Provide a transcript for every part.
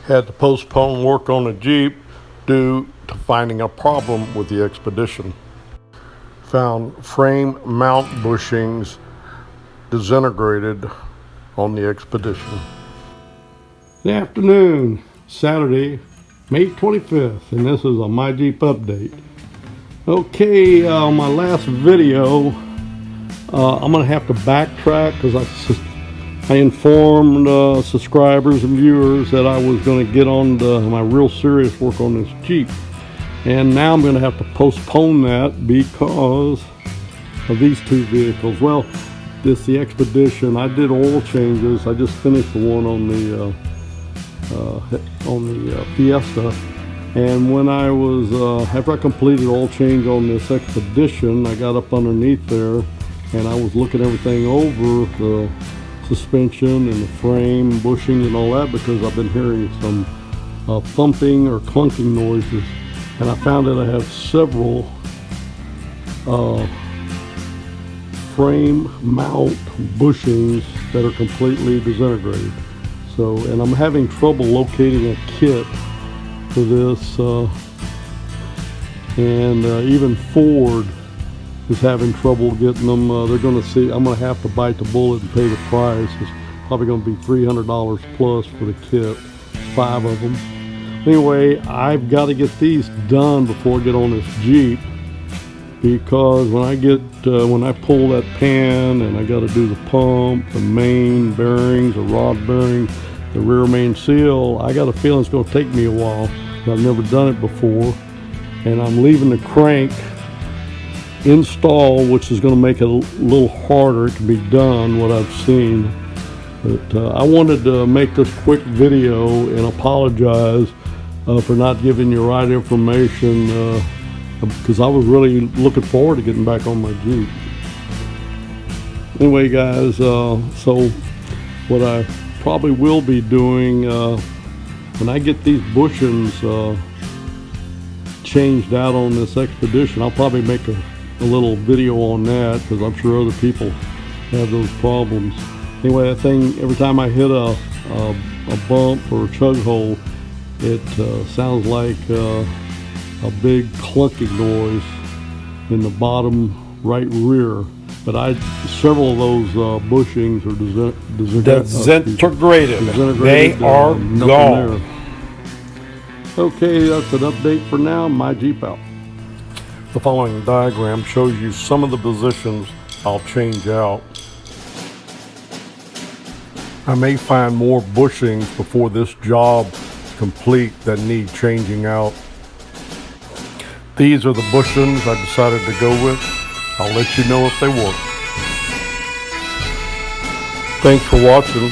Had to postpone work on the Jeep due to finding a problem with the Expedition. Found frame mount bushings disintegrated on the Expedition. Good afternoon, Saturday, May 25th, and this is a My Jeep update. Okay, on my last video, I'm going to have to backtrack because I informed subscribers and viewers that I was going to get on my real serious work on this Jeep. And now I'm going to have to postpone that because of these two vehicles. Well, the Expedition, I did oil changes. I just finished the one on the Fiesta. And when I was, after I completed oil change on this Expedition, I got up underneath there and I was looking everything over, the suspension and the frame, bushing and all that, because I've been hearing some thumping or clunking noises. And I found that I have several frame mount bushings that are completely disintegrated. So, and I'm having trouble locating a kit for this, and even Ford is having trouble getting them. They're going to see, I'm going to have to bite the bullet and pay the price. It's probably going to be $300 plus for the kit, 5 of them. Anyway, I've got to get these done before I get on this Jeep, because when I pull that pan and I got to do the pump, the main bearings, the rod bearing, the rear main seal, I got a feeling it's going to take me a while. I've never done it before, and I'm leaving the crank installed, which is going to make it a little harder to be done, what I've seen. But I wanted to make this quick video and apologize for not giving you the right information, because I was really looking forward to getting back on my Jeep. Anyway, guys, so what I probably will be doing, when I get these bushings changed out on this Expedition, I'll probably make a little video on that, because I'm sure other people have those problems. Anyway, that thing, every time I hit a bump or a chug hole, it sounds like a big clunking noise in the bottom right rear. But several of those bushings are disintegrated. They are gone. Okay, that's an update for now. My Jeep out. The following diagram shows you some of the positions I'll change out. I may find more bushings before this job is complete that need changing out. These are the bushings I decided to go with. I'll let you know if they work. Thanks for watching,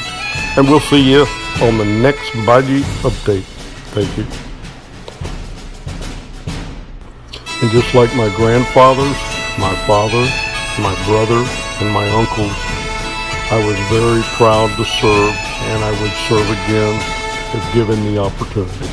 and we'll see you on the next My Jeep update. Thank you. And just like my grandfathers, my father, my brother, and my uncles, I was very proud to serve, and I would serve again if given the opportunity.